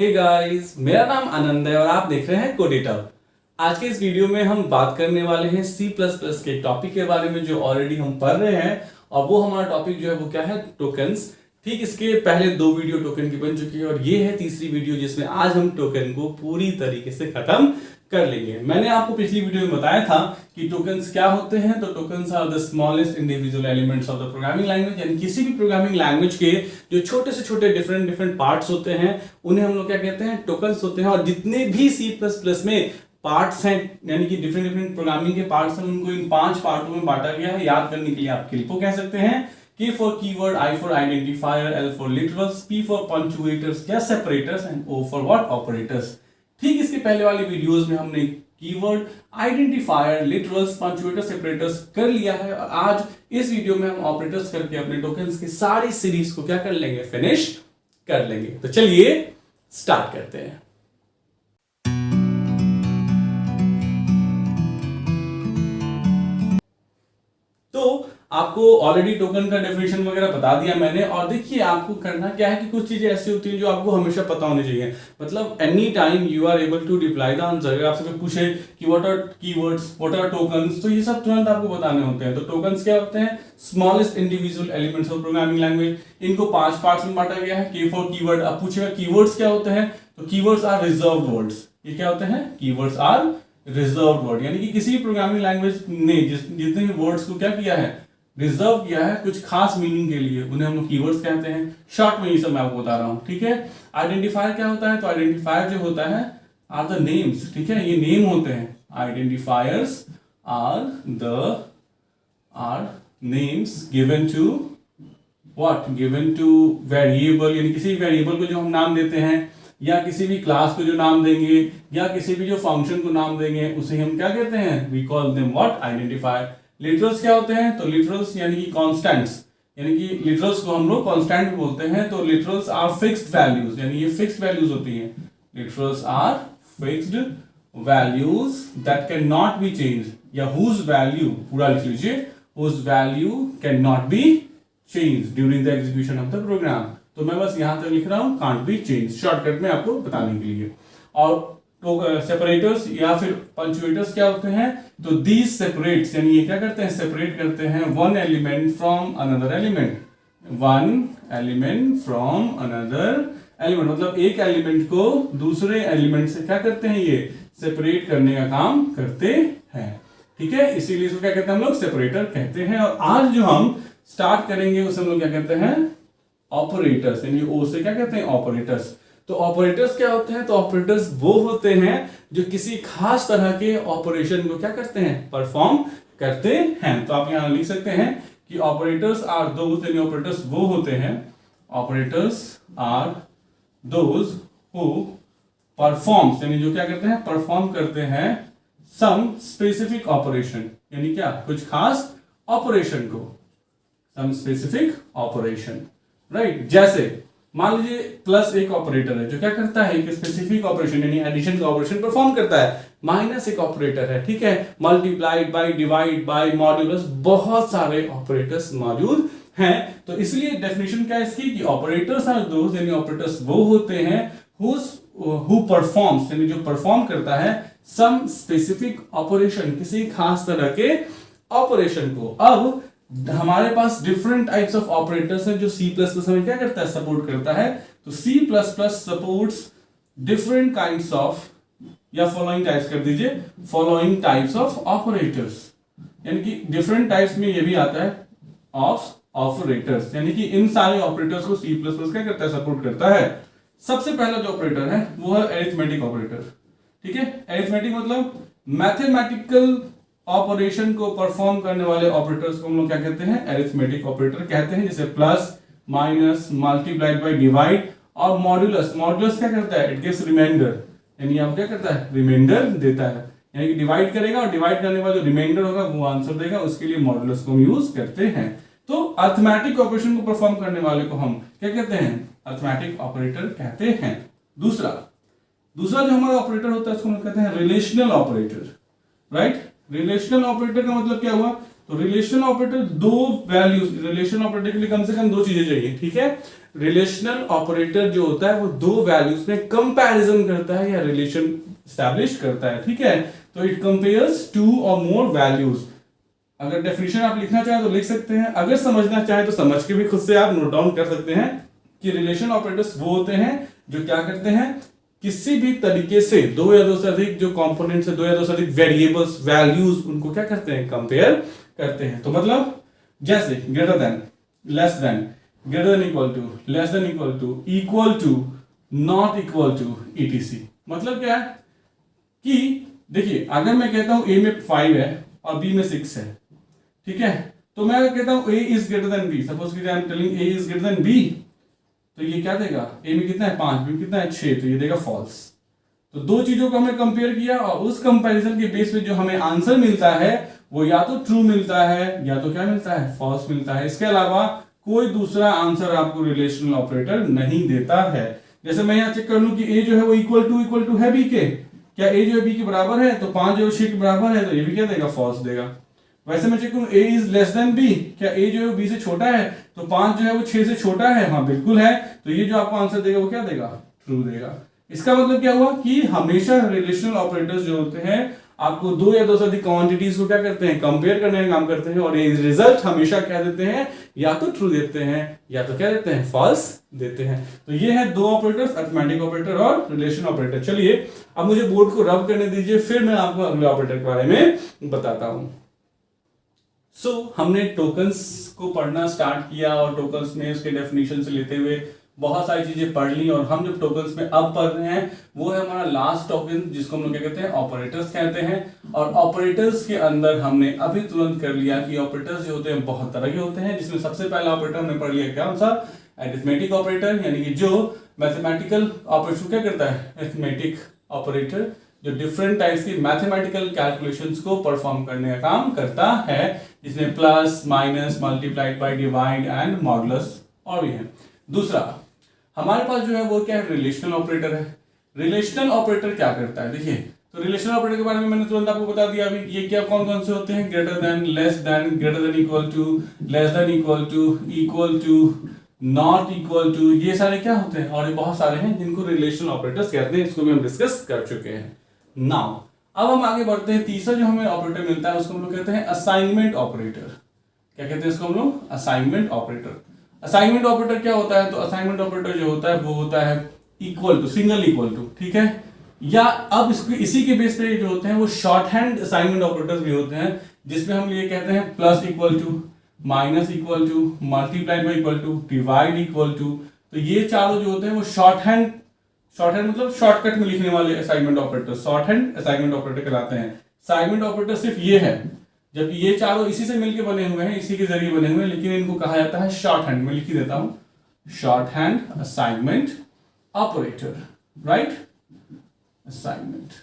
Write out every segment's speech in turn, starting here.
Hey guys, मेरा नाम आनंद है और आप देख रहे हैं कोडिटर। आज के इस वीडियो में हम बात करने वाले हैं C++ के टॉपिक के बारे में जो ऑलरेडी हम पढ़ रहे हैं। और वो हमारा टॉपिक जो है वो क्या है, टोकन्स। ठीक, इसके पहले 2 वीडियो टोकन की बन चुकी है और ये है तीसरी वीडियो जिसमें आज हम टोकन को पूरी तरीके से खत्म कर लेंगे। मैंने आपको पिछली वीडियो में बताया था कि टोकन्स क्या होते हैं। तो tokens are the smallest individual elements of the programming language, यानी किसी भी प्रोग्रामिंग लैंग्वेज के जो छोटे से छोटे डिफरेंट पार्ट्स होते हैं उन्हें हम लोग क्या कहते हैं, टोकन्स होते हैं। और जितने भी C++ में पार्ट्स हैं, यानी कि डिफरेंट प्रोग्रामिंग के पार्ट्स हैं, उनको इन 5 पार्टों में बांटा गया है। याद करने के लिए आप क्लिपो कह सकते हैं। K for keyword, I for identifier, L for literals, P for punctuators या separators and O for what, operators। ठीक, इसके पहले वाली वीडियोस में हमने कीवर्ड, आइडेंटिफायर, लिटरल्स, पंक्चुएटर्स, सेपरेटर्स कर लिया है। और आज इस वीडियो में हम ऑपरेटर्स करके अपने टोकन्स की सारी सीरीज को क्या कर लेंगे, फिनिश कर लेंगे। तो चलिए स्टार्ट करते हैं। तो आपको ऑलरेडी टोकन का डेफिनेशन वगैरह बता दिया मैंने। और देखिए, आपको करना क्या है कि कुछ चीजें ऐसी होती हैं जो आपको हमेशा पता होनी चाहिए। मतलब any time you are able to reply the answer. अगर आपसे कोई पूछे कि what are keywords, what are tokens, तो ये सब तुरंत आपको बताने होते हैं। तो टोकन्स क्या होते हैं, smallest individual elements of programming language. इनको 5 पार्ट्स में बांटा गया है। K for keyword. अब पूछेगा कीवर्ड्स क्या होते हैं, तो कीवर्ड्स आर रिजर्व्ड वर्ड्स। ये क्या होते हैं, कीवर्ड्स आर रिजर्व्ड वर्ड, यानी कि किसी भी प्रोग्रामिंग लैंग्वेज ने जितने भी वर्ड्स को क्या किया है, रिजर्व किया है कुछ खास मीनिंग के लिए, उन्हें हम लोग कीवर्ड्स कहते हैं। शॉर्ट में ये सब मैं आपको बता रहा हूं, ठीक है। आइडेंटिफायर क्या होता है, तो आइडेंटिफायर जो होता है आर द नेम्स, ठीक है, ये नेम होते हैं। Identifiers are names given to what, given to variable, यानी किसी वेरिएबल को जो हम नाम देते हैं, या किसी भी क्लास को जो नाम देंगे, या किसी भी जो फंक्शन को नाम देंगे, उसे हम क्या कहते हैं, we call them what, identifier. Literals क्या होते हैं, तो लिटरल्स यानी कि कांस्टेंट्स, यानी कि लिटरल्स को हम लोग कांस्टेंट भी बोलते हैं। तो लिटरल्स आर फिक्स्ड वैल्यूज, यानी ये फिक्स्ड वैल्यूज होती हैं। Literals are fixed values that can not be change, या हुज वैल्यू, पूरा लिख लीजिए, whose value can not be change during the execution of the program. तो मैं बस यहां तक लिख रहा हूं, कांट बी चेंज, शॉर्टकट में आपको बताने के लिए। और तो सेपरेटर्स या फिर पंक्चुएटर्स क्या होते हैं, तो दीज सेपरेट्स, यानी ये क्या करते हैं, सेपरेट करते हैं one element from another element, one element from another element. मतलब एक एलिमेंट को दूसरे एलिमेंट से क्या करते हैं, ये सेपरेट करने का काम करते हैं, ठीक है। इसीलिए इसको क्या कहते हैं, हम लोग सेपरेटर कहते हैं। और आज जो हम स्टार्ट करेंगे उसे हम लोग क्या कहते हैं, ऑपरेटर्स, यानी ओ से क्या कहते हैं, ऑपरेटर्स। तो ऑपरेटर्स क्या होते हैं, तो ऑपरेटर्स वो होते हैं जो किसी खास तरह के ऑपरेशन को क्या करते हैं, परफॉर्म करते हैं। तो आप यहां लिख सकते हैं कि ऑपरेटर्स आर दोज, यानी ऑपरेटर्स वो होते हैं, operators are those who performs, यानी जो क्या करते हैं, परफॉर्म करते हैं सम स्पेसिफिक ऑपरेशन, यानी क्या, कुछ खास ऑपरेशन को, सम स्पेसिफिक ऑपरेशन, राइट। जैसे मान लीजिए प्लस एक ऑपरेटर है जो क्या करता है, एक स्पेसिफिक ऑपरेशन यानी एडिशन का ऑपरेशन परफॉर्म करता है। माइनस एक ऑपरेटर है, ठीक है, multiplied by, divide by, modulus, बहुत सारे ऑपरेटर्स मौजूद हैं। तो इसलिए डेफिनेशन क्या है इसकी, कि ऑपरेटर्स आर दोज, यानी ऑपरेटर्स वो होते हैं हु परफॉर्म्स, यानी जो परफॉर्म करता है सम स्पेसिफिक ऑपरेशन, किसी खास तरह के ऑपरेशन को। अब हमारे पास डिफरेंट टाइप्स ऑफ ऑपरेटर्स हैं जो C++ हमें क्या करता है, सपोर्ट करता है। तो C++ supports different kinds of, या फॉलोइंग टाइप्स कर दीजिए, फॉलोइंग टाइप्स ऑफ ऑपरेटर्स, यानी कि डिफरेंट टाइप्स में ये भी आता है ऑफ ऑपरेटर्स, यानी कि इन सारे ऑपरेटर्स को C++ क्या करता है, सपोर्ट करता है। सबसे पहला जो ऑपरेटर है वो है अरिथमेटिक ऑपरेटर, ठीक है। अरिथमेटिक मतलब मैथमेटिकल ऑपरेशन को परफॉर्म करने वाले ऑपरेटर्स को हम लोग क्या कहते हैं, अरिथमेटिक ऑपरेटर कहते हैं। जैसे plus, minus, multiplied by, divide और मॉड्यूलस। मॉड्यूलस क्या करता है, इट गिव्स रिमाइंडर, यानी आप क्या करता है, रिमाइंडर देता है, यानी कि डिवाइड करेगा और डिवाइड करने के बाद जो रिमाइंडर होगा वो आंसर देगा, उसके लिए मॉड्यूलस को हम यूज करते हैं। तो अरिथमेटिक ऑपरेशन को परफॉर्म करने वाले को हम क्या कहते हैं, अरिथमेटिक ऑपरेटर कहते हैं। दूसरा जो हमारा ऑपरेटर होता है उसको हम कहते हैं relational operator, right. Relational operator का मतलब क्या हुआ, तो रिलेशनल ऑपरेटर दो वैल्यूज, रिलेशनल ऑपरेटर के लिए कम से कम दो चीजें चाहिए, ठीक है। रिलेशनल ऑपरेटर जो होता है वो दो वैल्यूज में कंपैरिजन करता है या रिलेशन एस्टैब्लिश करता है, ठीक है। तो इट कंपेयर्स टू और मोर वैल्यूज। अगर डेफिनेशन आप लिखना चाहें तो लिख सकते हैं, अगर समझना चाहें तो समझ के भी खुद से आप नोट डाउन कर सकते हैं कि रिलेशन ऑपरेटर्स वो होते हैं जो क्या करते हैं, किसी भी तरीके से दो या दो से अधिक जो कंपोनेंट्स है, दो या दो से अधिक वेरिएबल्स वैल्यूज, उनको क्या करते हैं, कंपेयर करते हैं। तो मतलब जैसे greater than, less than, greater than equal to, less than equal to, not equal to, ETC. मतलब क्या है कि देखिए अगर मैं कहता हूं ए में 5 है और बी में 6 है, ठीक है, तो मैं अगर कहता हूं A is greater than B, suppose कि I am telling A is greater than B, तो ये क्या देगा, ए में कितना है 5, बी में कितना है 6, तो ये देगा फॉल्स। तो दो चीजों को हमने कंपेयर किया और उस कंपैरिजन के बेस पे जो हमें आंसर मिलता है वो या तो ट्रू मिलता है या तो क्या मिलता है, फॉल्स मिलता है। इसके अलावा कोई दूसरा आंसर आपको रिलेशनल ऑपरेटर नहीं देता है। जैसे मैं यहाँ चेक कर लूं कि ए जो है वो इक्वल टू है बी के, क्या ए जो है बी के बराबर है, तो 5 जो 6 के बराबर है, तो ये भी क्या देगा, फॉल्स देगा। वैसे मैं चेक करूं ए इज लेस देन बी, क्या ए जो है बी से छोटा है, तो 5 जो है वो 6 से छोटा है, हाँ बिल्कुल है, तो ये जो आपको आंसर देगा वो क्या देगा, ट्रू देगा। इसका मतलब क्या हुआ कि हमेशा रिलेशनल ऑपरेटर्स जो होते हैं आपको दो या दो से अधिक क्वांटिटीज को क्या करते हैं, कंपेयर करने का काम करते हैं, और ये रिजल्ट हमेशा क्या देते हैं, या तो ट्रू देते हैं या तो क्या देते हैं, फॉल्स देते हैं। तो ये है दो ऑपरेटर्स, अरिथमेटिक ऑपरेटर और रिलेशन ऑपरेटर। चलिए अब मुझे बोर्ड को रब करने दीजिए, फिर मैं आपको अगले ऑपरेटर के बारे में बताता हूं। हमने टोकन्स को पढ़ना स्टार्ट किया और टोकन्स में उसके डेफिनेशन से लेते हुए बहुत सारी चीजें पढ़ ली, और हम जो टोकन्स में अब पढ़ रहे हैं वो है हमारा लास्ट टोकन, जिसको हम लोग क्या कहते हैं, ऑपरेटर्स कहते हैं। और ऑपरेटर्स के अंदर हमने अभी तुरंत कर लिया कि ऑपरेटर्स जो होते हैं बहुत तरह के होते हैं, जिसमें सबसे पहला ऑपरेटर हमने पढ़ लिया क्या, सा अरिथमेटिक ऑपरेटर, यानी कि जो मैथमेटिकल ऑपरेशन क्या करता है, अरिथमेटिक ऑपरेटर जो डिफरेंट टाइप्स की मैथमेटिकल कैलकुलेशंस को परफॉर्म करने का काम करता है, जिसमें plus, minus, multiplied by, divide and modulus और भी है। दूसरा हमारे पास जो है वो क्या है, रिलेशनल ऑपरेटर है। रिलेशनल ऑपरेटर क्या करता है, देखिए तो रिलेशनल ऑपरेटर के बारे में मैंने तुरंत आपको बता दिया अभी, ये क्या कौन कौन से होते हैं, greater than, less than, greater than equal to, less than equal to, not equal to, ये सारे क्या होते हैं, और ये बहुत सारे हैं जिनको रिलेशनल ऑपरेटर्स कहते हैं, इसको भी हम डिस्कस कर चुके हैं। नाउ अब हम आगे बढ़ते हैं, तीसरा जो हमें ऑपरेटर मिलता है उसको हम लोग कहते हैं असाइनमेंट ऑपरेटर। क्या कहते हैं इसको हम लोग, असाइनमेंट ऑपरेटर। असाइनमेंट ऑपरेटर क्या होता है, तो असाइनमेंट ऑपरेटर जो होता है वो होता है equal to, single equal to, ठीक है, या अब इसको इसी के बेस पे जो होते हैं वो शॉर्ट हैंड असाइनमेंट ऑपरेटर्स भी होते हैं, जिसमें हम ये कहते हैं plus equal to, minus equal to, multiply by equal to, divide equal to. तो ये चारों जो होते हैं वो शॉर्ट हैंड मतलब शॉर्टकट में लिखने वाले assignment operator short hand assignment operator कहलाते हैं। असाइनमेंट ऑपरेटर सिर्फ ये है, जबकि ये चारों इसी से मिलके बने हुए हैं, इसी के जरिए बने हुए हैं, लेकिन इनको कहा जाता है शॉर्ट हैंड। मैं लिख ही देता हूं, short hand assignment operator, right, assignment.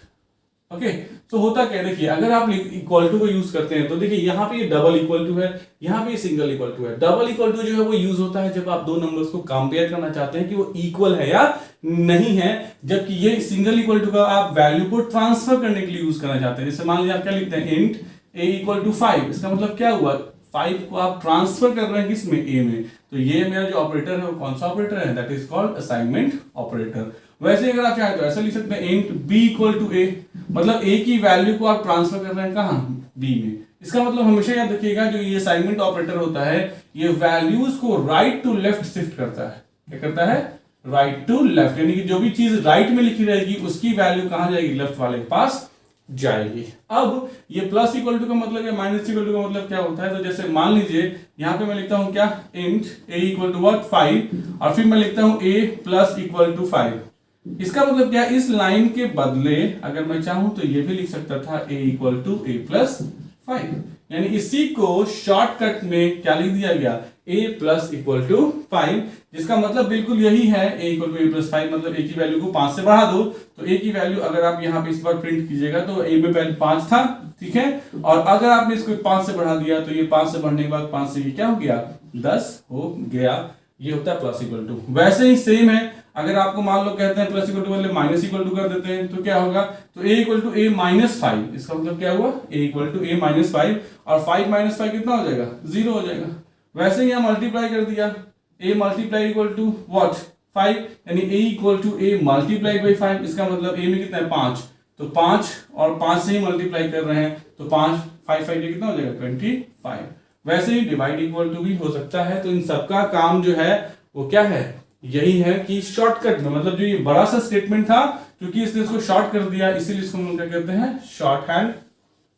Okay, तो होता क्या है, देखिए अगर आप इक्वल टू को यूज करते हैं तो देखिए यहाँ पे ये डबल इक्वल टू है, यहाँ पे सिंगल इक्वल टू है। डबल इक्वल टू जो है वो यूज होता है जब आप दो नंबर्स को कंपेयर करना चाहते हैं कि वो इक्वल है या नहीं है, जबकि ये सिंगल इक्वल टू का आप वैल्यू को ट्रांसफर करने के लिए यूज करना चाहते हैं। जैसे मान लीजिए आप क्या लिखते हैं, इंट a इक्वल टू 5, इसका मतलब क्या हुआ, 5 को आप ट्रांसफर कर रहे हैं किसमें, a में। तो ये मेरा जो ऑपरेटर है वो कौन सा ऑपरेटर है, that is called assignment operator. वैसे अगर आप चाहें तो ऐसा लिख सकते हैं, int b equal to a, मतलब a की वैल्यू को आप ट्रांसफर कर रहे हैं कहां, b में। इसका मतलब हमेशा याद रखिएगा जो ये असाइनमेंट ऑपरेटर होता है ये वैल्यूज को राइट टू लेफ्ट शिफ्ट करता है। क्या करता है, राइट टू लेफ्ट, यानी कि जो भी चीज राइट में लिखी रहेगी उसकी वैल्यू कहां जाएगी, लेफ्ट वाले के पास जाएगी। अब ये प्लस इक्वल टू का मतलब या माइनस इक्वल टू का मतलब क्या होता है, तो जैसे मान लीजिए यहां पे मैं लिखता हूं क्या, int a equal to what 5, और फिर मैं लिखता हूं a प्लस इक्वल टू 5। इसका मतलब क्या, इस लाइन के बदले अगर मैं चाहूं तो ये भी लिख सकता था a equal to a plus 5, यानी इसी को शॉर्टकट में क्या लिख दिया गया, a प्लस इक्वल टू 5, जिसका मतलब बिल्कुल यही है, a equal to a plus 5, मतलब a की वैल्यू को 5 से बढ़ा दो। तो a की वैल्यू अगर आप यहाँ पे इस बार प्रिंट कीजिएगा तो a में पहले 5 था, ठीक है, और अगर आपने इसको 5 से बढ़ा दिया तो ये 5 से बढ़ने के बाद 5 से ये क्या हो गया, 10 हो गया। ये होता है प्लस इक्वल टू। वैसे ही सेम है अगर आपको मान लो कहते हैं प्लस इक्वल टू वाले माइनस इक्वल टू कर देते हैं तो क्या होगा, तो a equal to a minus 5, इसका मतलब क्या हुआ, a equal to a minus 5, और 5 माइनस 5 कितना हो जाएगा, 0 हो जाएगा। वैसे ही यहाँ मल्टीप्लाई कर दिया, a multiply equal to what 5, यानी a equal to a multiply by 5, इसका मतलब a में कितना है 5, तो 5 और 5 से ही मल्टीप्लाई कर रहे हैं, तो 5 5 5 कितना हो जाएगा 25। वैसे ही डिवाइड इक्वल टू भी हो सकता है। तो इन सबका काम जो है वो क्या है, यही है कि शॉर्टकट में, मतलब जो ये बड़ा सा स्टेटमेंट था क्योंकि इसने इसको शॉर्ट कर दिया, इसीलिए इसको हम क्या कहते हैं, short hand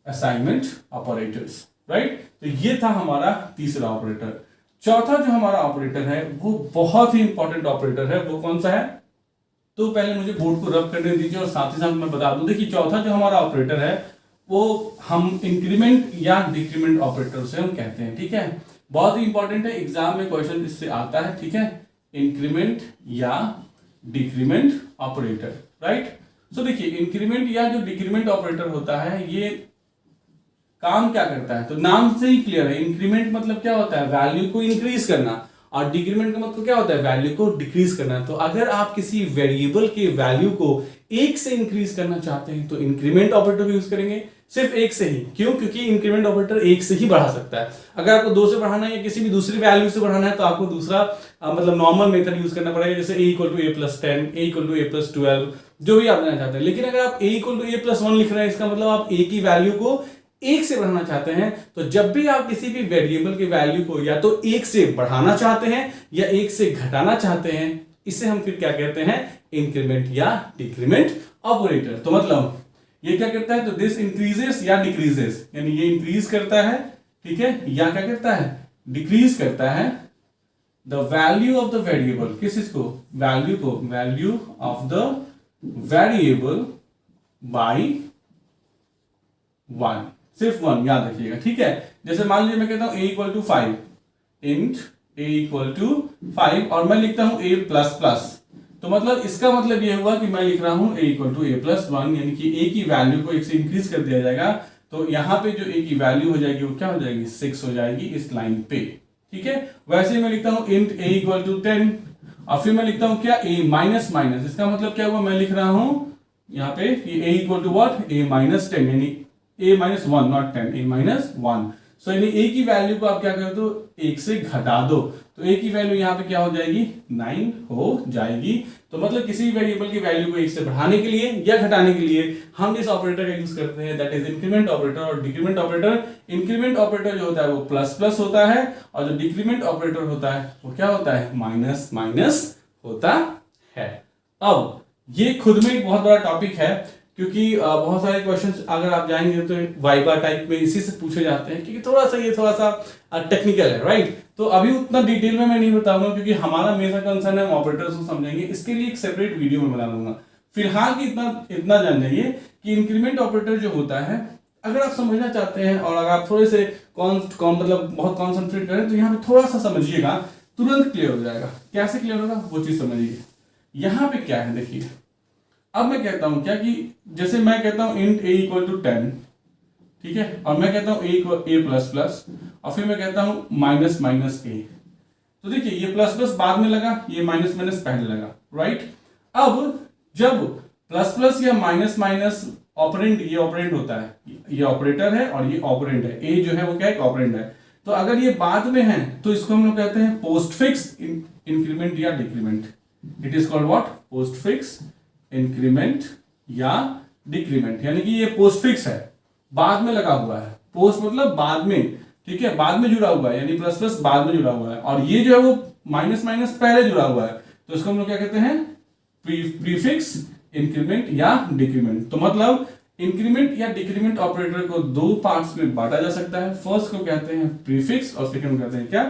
assignment operators, right. तो ये था हमारा तीसरा ऑपरेटर। चौथा जो हमारा ऑपरेटर है वो बहुत ही इंपॉर्टेंट ऑपरेटर है, वो कौन सा है, तो पहले मुझे बोर्ड को रब करने दीजिए और साथ ही साथ मैं बता दूं। देखिए चौथा जो हमारा ऑपरेटर है वो हम इंक्रीमेंट या डिक्रीमेंट ऑपरेटर से हम कहते हैं, ठीक है। बहुत ही इंपॉर्टेंट है, एग्जाम में क्वेश्चन इससे आता है, ठीक है, इंक्रीमेंट या डिक्रीमेंट ऑपरेटर, राइट। सो देखिए इंक्रीमेंट या जो डिक्रीमेंट ऑपरेटर होता है ये काम क्या करता है, तो नाम से ही क्लियर है। इंक्रीमेंट मतलब क्या होता है, वैल्यू को इंक्रीज करना, और डिक्रीमेंट का मतलब क्या होता है, वैल्यू को डिक्रीज करना। तो अगर आप किसी वेरिएबल के वैल्यू को 1 से इंक्रीज करना चाहते हैं तो इंक्रीमेंट ऑपरेटर यूज करेंगे, सिर्फ 1 से ही। क्यों, क्योंकि इंक्रीमेंट ऑपरेटर 1 से ही बढ़ा सकता है। अगर आपको 2 से बढ़ाना है या किसी भी दूसरी वैल्यू से बढ़ाना है तो आपको दूसरा मतलब नॉर्मल मेथड यूज करना पड़ेगा, जैसे a equal to a plus 10, a equal to a plus 12, जो भी आप लेना चाहते हैं। लेकिन अगर आप a equal to a plus 1 लिख रहे हैं, इसका मतलब आप a की वैल्यू को 1 से बढ़ाना चाहते हैं। तो जब भी आप किसी भी वेरिएबल की वैल्यू को या तो 1 से बढ़ाना चाहते हैं या 1 से घटाना चाहते हैं, इसे हम फिर क्या कहते हैं, इंक्रीमेंट या डिक्रीमेंट ऑपरेटर। तो मतलब ये क्या करता है, तो दिस इंक्रीजेस या डिक्रीजेस, यानी ये इंक्रीज करता है, ठीक है, या क्या करता है, डिक्रीज करता है the value of the variable, किस इसको, वैल्यू को, value of the variable by 1, सिर्फ 1 याद रखिएगा, ठीक है। जैसे मान लीजिए मैं कहता हूं a equal to 5, int a equal to 5, और मैं लिखता हूं a प्लस प्लस, तो मतलब इसका मतलब ये हुआ कि मैं लिख रहा हूं a equal to a plus 1, यानी कि a की वैल्यू को 1 से इंक्रीज कर दिया जाएगा। तो यहां पे जो a की वैल्यू हो जाएगी वो क्या हो जाएगी, 6 हो जाएगी इस लाइन पे, ठीक है। वैसे ही मैं लिखता हूं इंट a इक्वल टू 10, और फिर मैं लिखता हूं क्या, a माइनस माइनस, इसका मतलब क्या हुआ, मैं लिख रहा हूं यहाँ पे a equal to what, a minus 10, यानी a minus 1 not 10, a minus 1। So यानी a की वैल्यू को आप क्या कर दो, 1 से घटा दो, तो a की वैल्यू यहाँ पे क्या हो जाएगी, 9 हो जाएगी। तो मतलब किसी भी वेरिएबल की वैल्यू को 1 से बढ़ाने के लिए या घटाने के लिए हम इस ऑपरेटर का यूज करते हैं, दैट इज इंक्रीमेंट ऑपरेटर और डिक्रीमेंट ऑपरेटर। इंक्रीमेंट ऑपरेटर जो होता है वो प्लस प्लस होता है, और जो डिक्रीमेंट ऑपरेटर होता है वो क्या होता है, माइनस माइनस होता है। अब ये खुद में एक बहुत बड़ा टॉपिक है, क्योंकि बहुत सारे क्वेश्चंस अगर आप जाएंगे तो वाइवा टाइप में इसी से पूछे जाते हैं, क्योंकि थोड़ा सा टेक्निकल है, राइट। तो अभी उतना डिटेल में मैं नहीं बताऊंगा, क्योंकि हमारा मेजर कंसर्न है हम ऑपरेटर्स को समझेंगे, इसके लिए एक सेपरेट वीडियो में बना लूंगा। फिलहाल की इतना जान जाइए कि इंक्रीमेंट ऑपरेटर जो होता है, अगर आप समझना चाहते हैं और अगर आप थोड़े से मतलब बहुत कॉन्सेंट्रेट करें तो यहाँ पे थोड़ा सा समझिएगा, तुरंत क्लियर हो जाएगा। कैसे क्लियर होगा वो चीज समझिए। यहाँ पे क्या है देखिए, अब मैं कहता हूं क्या, कि जैसे मैं कहता हूं इंट a इक्वल टू 10, ठीक है, और मैं कहता हूं a प्लस प्लस, और फिर मैं कहता हूं माइनस माइनस a। तो देखिए ये प्लस प्लस बाद में लगा, ये माइनस माइनस पहले लगा, राइट। अब जब प्लस प्लस या माइनस माइनस ऑपरेंड, ये ऑपरेंड होता है, ये ऑपरेटर है और ये ऑपरेंड है, a जो है वो क्या है, ऑपरेंड है। तो अगर ये बाद में है तो इसको हम लोग कहते हैं पोस्ट फिक्स इंक्रीमेंट या decrement. It is called what, post fix increment या डिक्रीमेंट, यानी कि ये पोस्ट फिक्स है, बाद में लगा हुआ है। पोस्ट मतलब बाद में, ठीक है, बाद में जुड़ा हुआ है, यानी प्लस प्लस बाद में जुड़ा हुआ है, और ये जो है वो माइनस माइनस पहले जुड़ा हुआ है। तो इसको हम लोग क्या कहते हैं, प्रीफिक्स इंक्रीमेंट या डिक्रीमेंट। तो मतलब इंक्रीमेंट या डिक्रीमेंट ऑपरेटर को 2 पार्ट्स में बांटा जा सकता है। फर्स्ट को कहते हैं प्रीफिक्स और सेकंड को कहते हैं क्या,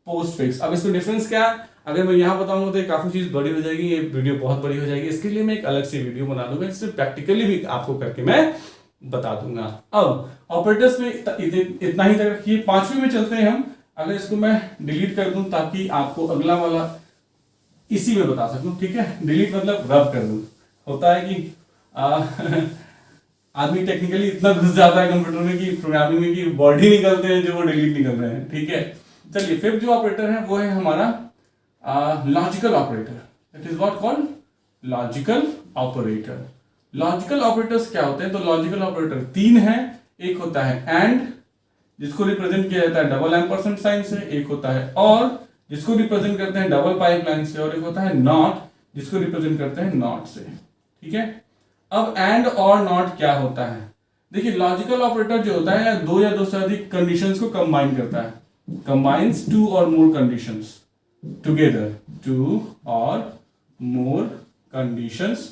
पोस्ट फिक्स। अब इसका डिफरेंस क्या है, अगर मैं यहाँ बताऊंगा तो काफी चीज बड़ी हो जाएगी, ये वीडियो बहुत बड़ी हो जाएगी। इसके लिए मैं एक अलग से वीडियो बना दूंगा, जिससे प्रैक्टिकली भी आपको करके मैं बता दूंगा। अब ऑपरेटर्स में इतना ही तक रखिए। 5वीं में चलते हैं हम। अगर इसको मैं डिलीट कर दूं ताकि आपको अगला वाला इसी में बता सकूं, ठीक है। डिलीट मतलब रब कर दूं। होता है कि आदमी टेक्निकली इतना घुस जाता है कंप्यूटर में कि प्रोग्रामिंग में, कि वर्ड ही निकलते हैं जो वो डिलीट निकल रहे हैं, ठीक है। चलिए फिफ्थ जो ऑपरेटर है वो है हमारा logical operator, that is what called logical operator. Logical operators क्या होते हैं? तो लॉजिकल ऑपरेटर तीन है। एक होता है एंड, जिसको रिप्रेजेंट किया जाता है डबल एम्परसेंड साइन से, एक होता है और, जिसको रिप्रेजेंट करते हैं डबल पाइपलाइन से, और एक होता है नॉट, जिसको रिप्रेजेंट करते हैं नॉट से। ठीक है, अब एंड और नॉट क्या होता है? देखिए, लॉजिकल ऑपरेटर जो होता है दो या दो से अधिक कंडीशंस को कंबाइन करता है, कंबाइंस टू और मोर कंडीशंस टुगेदर, टू और मोर कंडीशंस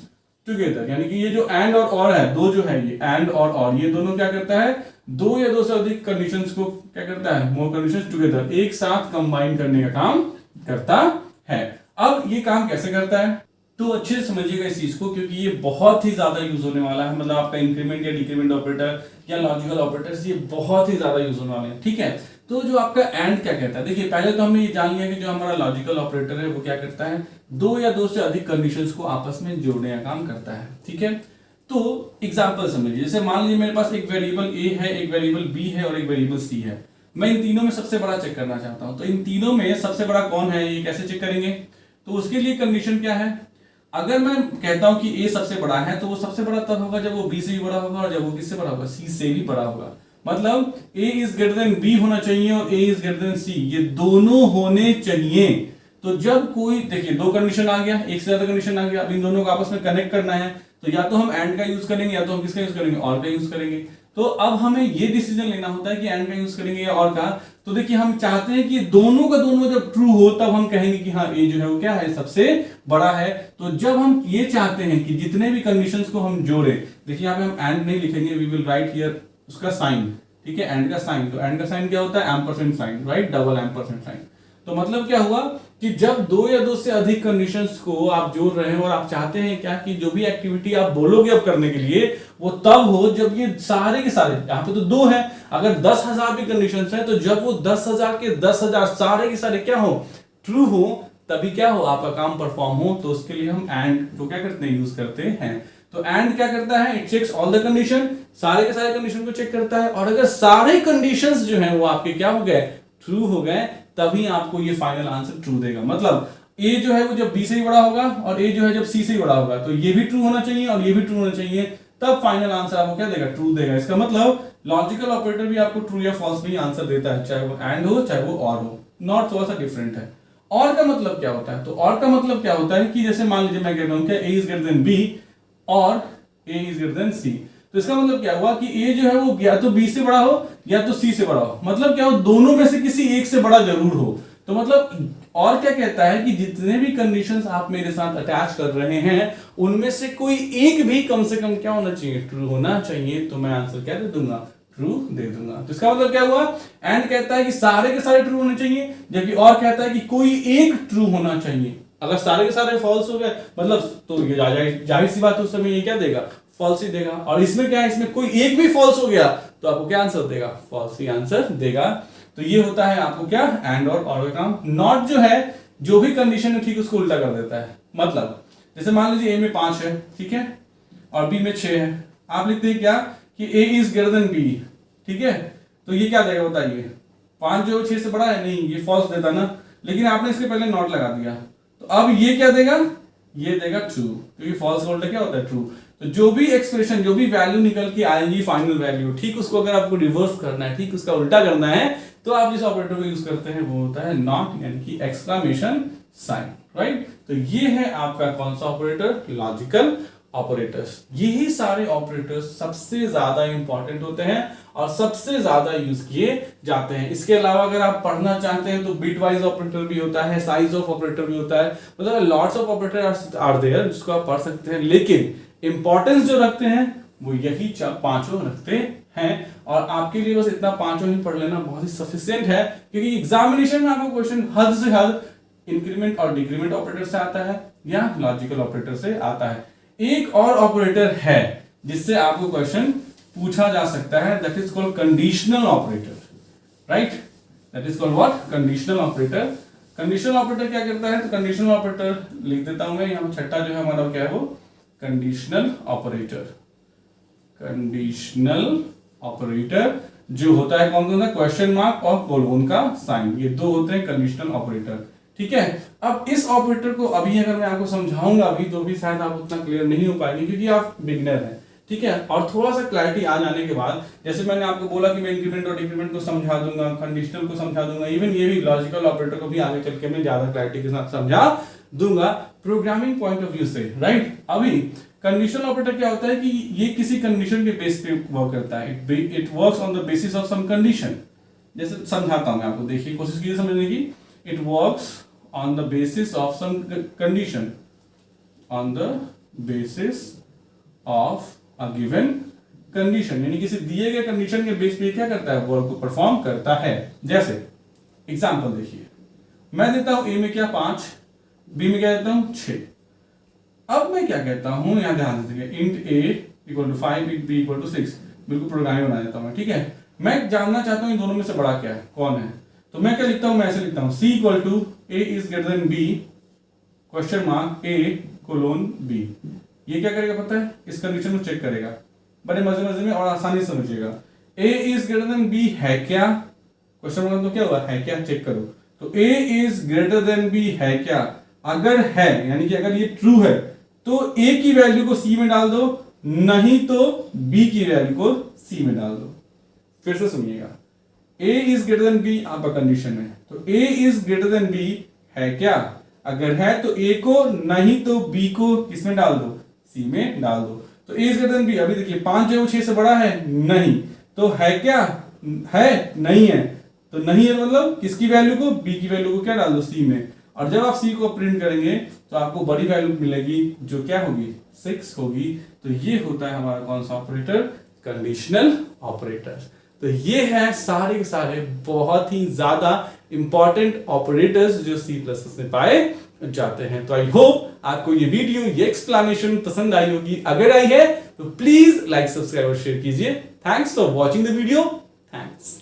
टुगेदर। यानी कि ये जो एंड और है, दो जो है ये एंड और ये दोनों क्या करता है? दो या दो से अधिक कंडीशंस को क्या करता है? मोर कंडीशंस टुगेदर, एक साथ कंबाइन करने का काम करता है। अब ये काम कैसे करता है? तो अच्छे से समझिएगा इस चीज को, क्योंकि ये बहुत ही ज्यादा यूज होने वाला है। मतलब आपका इंक्रीमेंट या डिक्रीमेंट ऑपरेटर या लॉजिकल ऑपरेटर्स, ये बहुत ही ज्यादा यूज होने वाले हैं। ठीक है, तो जो आपका एंड क्या कहता है? देखिए, पहले तो हमने ये जान लिया कि जो हमारा लॉजिकल ऑपरेटर है वो क्या करता है? दो या दो से अधिक कंडीशंस को आपस में जोड़ने का काम करता है। ठीक है, तो एग्जांपल समझिए, जैसे मान लीजिए मेरे पास एक वेरिएबल ए है, एक वेरिएबल बी है और एक वेरिएबल सी है। मैं इन तीनों में सबसे बड़ा चेक करना चाहता हूं, तो इन तीनों में सबसे बड़ा कौन है, ये कैसे चेक करेंगे? तो उसके लिए कंडीशन क्या है? अगर मैं कहता हूं कि ए सबसे बड़ा है, तो वो सबसे बड़ा तब होगा जब वो बी से भी बड़ा होगा, और जब वो किससे बड़ा होगा? सी से भी बड़ा होगा। मतलब ए इज ग्रेटर देन बी होना चाहिए और ए इज ग्रेटर देन सी, ये दोनों होने चाहिए। तो जब कोई, देखिए, दो कंडीशन आ गया, एक से ज्यादा कंडीशन आ गया, अब इन दोनों को आपस में कनेक्ट करना है, तो या तो हम एंड का यूज करेंगे या तो हम किसका यूज करेंगे? और का यूज करेंगे। तो अब हमें ये डिसीजन लेना होता है कि एंड का यूज करेंगे या और का। तो देखिए, हम चाहते हैं कि दोनों का दोनों जब ट्रू हो तब हम कहेंगे कि हाँ, ए जो है वो क्या है? सबसे बड़ा है। तो जब हम ये चाहते हैं कि जितने भी कंडीशंस को हम जोड़े, देखिए यहाँ पे हम एंड नहीं लिखेंगे, वी विल राइट हियर उसका साइन। ठीक है, एंड का साइन, तो एंड का साइन क्या होता है? Ampersand sign, right? Double ampersand sign. तो मतलब क्या हुआ कि जब दो या दो से अधिक कंडीशंस को आप जोड़ रहे हैं और आप चाहते हैं क्या कि जो भी एक्टिविटी आप बोलोगे अब करने के लिए वो तब हो जब ये सारे के सारे, यहाँ पे तो दो है, अगर 10,000 भी कंडीशंस है तो जब वो 10,000 के 10,000 सारे के सारे क्या हो? ट्रू हो, तभी क्या हो? आपका काम परफॉर्म हो। तो उसके लिए हम एंड को क्या करते हैं? यूज करते हैं। तो एंड क्या करता है? It checks all the condition, सारे के सारे कंडीशन को चेक करता है, और अगर सारे कंडीशंस जो हैं वो आपके क्या हो गए? ट्रू हो गए, तभी आपको ये फाइनल आंसर ट्रू देगा। मतलब ए जो है वो जब बी से ही बड़ा होगा और ए जो है जब सी से ही बड़ा होगा, तो ये भी ट्रू होना चाहिए और ये भी ट्रू होना चाहिए, तब फाइनल आंसर आपको क्या देगा? ट्रू देगा। इसका मतलब लॉजिकल ऑपरेटर भी आपको ट्रू या फॉल्स भी आंसर देता है, चाहे वो एंड हो चाहे वो और हो। नॉट थोड़ा सा डिफरेंट है। और का मतलब क्या होता है? तो और का मतलब क्या होता है कि जैसे मान लीजिए मैं कह रहा हूं कि ए इज ग्रेटर देन बी और ए इज ग्रेटर देन सी, तो इसका मतलब क्या हुआ कि ए जो है वो या तो बी से बड़ा हो या तो सी से बड़ा हो। मतलब क्या हो? दोनों में से किसी एक से बड़ा जरूर हो। तो मतलब और क्या कहता है कि जितने भी कंडीशंस आप मेरे साथ अटैच कर रहे हैं उनमें से कोई एक भी कम से कम क्या होना चाहिए? ट्रू होना चाहिए। तो मैं आंसर क्या दे दूंगा? ट्रू दे दूंगा। तो इसका मतलब क्या हुआ? एंड कहता है कि सारे के सारे ट्रू होने चाहिए, जबकि और कहता है कि कोई एक ट्रू होना चाहिए। अगर सारे के सारे फॉल्स हो गए मतलब, तो ये जाहिर सी बात है उस समय ये क्या देगा? फॉल्स ही देगा। और इसमें क्या है? इसमें कोई एक भी फॉल्स हो गया तो आपको क्या आंसर देगा? फॉल्स ही आंसर देगा। तो ये होता है आपको क्या? एंड और का काम। नॉट जो है, जो भी कंडीशन है ठीक उसको उल्टा कर देता है। मतलब जैसे मान लीजिए ए में 5 है, ठीक है, और बी में 6 है, आप लिखते हैं क्या कि ए इज ग्रेटर देन बी, ठीक है, तो ये क्या देगा बताइए? 5 जो 6 से बड़ा है? नहीं, ये फॉल्स देता ना, लेकिन आपने इसके पहले नॉट लगा दिया, तो अब ये क्या देगा? ये देगा ट्रू, क्योंकि फॉल्स का उल्टा क्या होता है? ट्रू। तो जो भी एक्सप्रेशन, जो भी वैल्यू निकल के आएगी फाइनल वैल्यू, ठीक उसको अगर आपको रिवर्स करना है, ठीक उसका उल्टा करना है, तो आप जिस ऑपरेटर को यूज करते हैं वो होता है नॉट, यानी कि एक्सक्लेमेशन साइन, राइट। तो ये है आपका कौन सा ऑपरेटर? Logical operators. यही सारे ऑपरेटर्स सबसे ज्यादा इंपॉर्टेंट होते हैं और सबसे ज्यादा यूज किए जाते हैं। इसके अलावा अगर आप पढ़ना चाहते हैं तो बिट वाइज ऑपरेटर भी होता है, साइज ऑफ ऑपरेटर भी होता है, मतलब lots of operator are there जिसको आप पढ़ सकते हैं, लेकिन इंपॉर्टेंस जो रखते हैं वो यही पांचों रखते हैं। और आपके लिए बस इतना पांचों ही पढ़ लेना बहुत ही सफिशिएंट है, क्योंकि एग्जामिनेशन में आपको क्वेश्चन हद से हद इंक्रीमेंट और डिक्रीमेंट ऑपरेटर से आता है या लॉजिकल ऑपरेटर से आता है। एक और ऑपरेटर है जिससे आपको क्वेश्चन पूछा जा सकता है, that is called conditional operator, right. That is called what? Conditional operator. Conditional operator क्या करता है? तो कंडीशनल ऑपरेटर लिख देता हूं मैं यहां, छठा जो है हमारा क्या है वो? Conditional operator. कंडीशनल ऑपरेटर जो होता है कौन कौन सा? क्वेश्चन मार्क और कोलोन का साइन, ये दो होते हैं कंडीशनल ऑपरेटर। ठीक है। अब इस ऑपरेटर को अभी अगर मैं आपको समझाऊंगा अभी तो भी शायद आप उतना क्लियर नहीं हो पाएंगे क्योंकि आप बिगिनर हैं, ठीक है। और थोड़ा सा क्लैरिटी आ जाने के बाद, जैसे मैंने आपको बोला कि मैं इंक्रीमेंट और डिक्रीमेंट को समझा दूंगा, कंडीशनल को समझा दूंगा, इवन ये भी लॉजिकल ऑपरेटर को भी आगे चल के मैं ज्यादा क्लैरिटी के साथ समझा दूंगा प्रोग्रामिंग पॉइंट ऑफ व्यू से, राइट। अभी कंडीशनल ऑपरेटर क्या होता है कि ये किसी कंडीशन के बेस पे वर्क करता है, it works on the basis of some condition. जैसे समझाता हूं मैं आपको, देखिए कोशिश कीजिए समझने की। It works on the basis of some condition, on the basis of a given condition, यानी किसी दिए गए कंडीशन के बेस पे क्या करता है, वर्क को परफॉर्म करता है। जैसे एग्जांपल देखिए, मैं देता हूं ए में क्या 5, बी में क्या देता हूं 6। अब मैं क्या कहता हूं, यहां ध्यान दीजिए, int a equal to 5, int b equal to 6, बिल्कुल प्रोग्राम बना देता हूं, ठीक है। मैं जानना चाहता हूं इन दोनों में से बड़ा क्या है, कौन है। तो मैं क्या लिखता हूं, मैं ऐसे लिखता हूं C equal to A is greater than B question mark A colon B. ये क्या करेगा पता है, इस कंडीशन को चेक करेगा, बड़े मजे मजे में और आसानी से समझिएगा। ए इज ग्रेटर देन बी है क्या, क्वेश्चन मार्क तो क्या हुआ है क्या, चेक करो। तो ए इज ग्रेटर देन बी है क्या, अगर है यानी कि अगर ये ट्रू है तो ए की वैल्यू को सी में डाल दो, नहीं तो बी की वैल्यू को सी में डाल दो। फिर से सुनिएगा, ए इज ग्रेटर देन बी आपका कंडीशन है, तो ए इज ग्रेटर देन बी है क्या, अगर है तो ए को, नहीं तो बी को किसमें डाल दो, सी में डाल दो। तो ए इज ग्रेटर देन बी, अभी देखिए 5 जो 6 से बड़ा है, नहीं, तो है क्या, है नहीं है, तो नहीं है मतलब किसकी वैल्यू को, बी की वैल्यू को क्या डाल दो, सी में। और जब आप सी को प्रिंट करेंगे तो आपको बड़ी वैल्यू मिलेगी जो क्या होगी, 6 होगी। तो ये होता है हमारा कौन सा ऑपरेटर, कंडीशनल ऑपरेटर। तो ये है सारे के सारे बहुत ही ज्यादा इंपॉर्टेंट ऑपरेटर्स जो सी प्लस प्लस में पाए जाते हैं। तो आई होप आपको ये वीडियो, ये एक्सप्लेनेशन पसंद आई होगी। अगर आई है तो प्लीज लाइक, सब्सक्राइब और शेयर कीजिए। Thanks for watching the video. Thanks.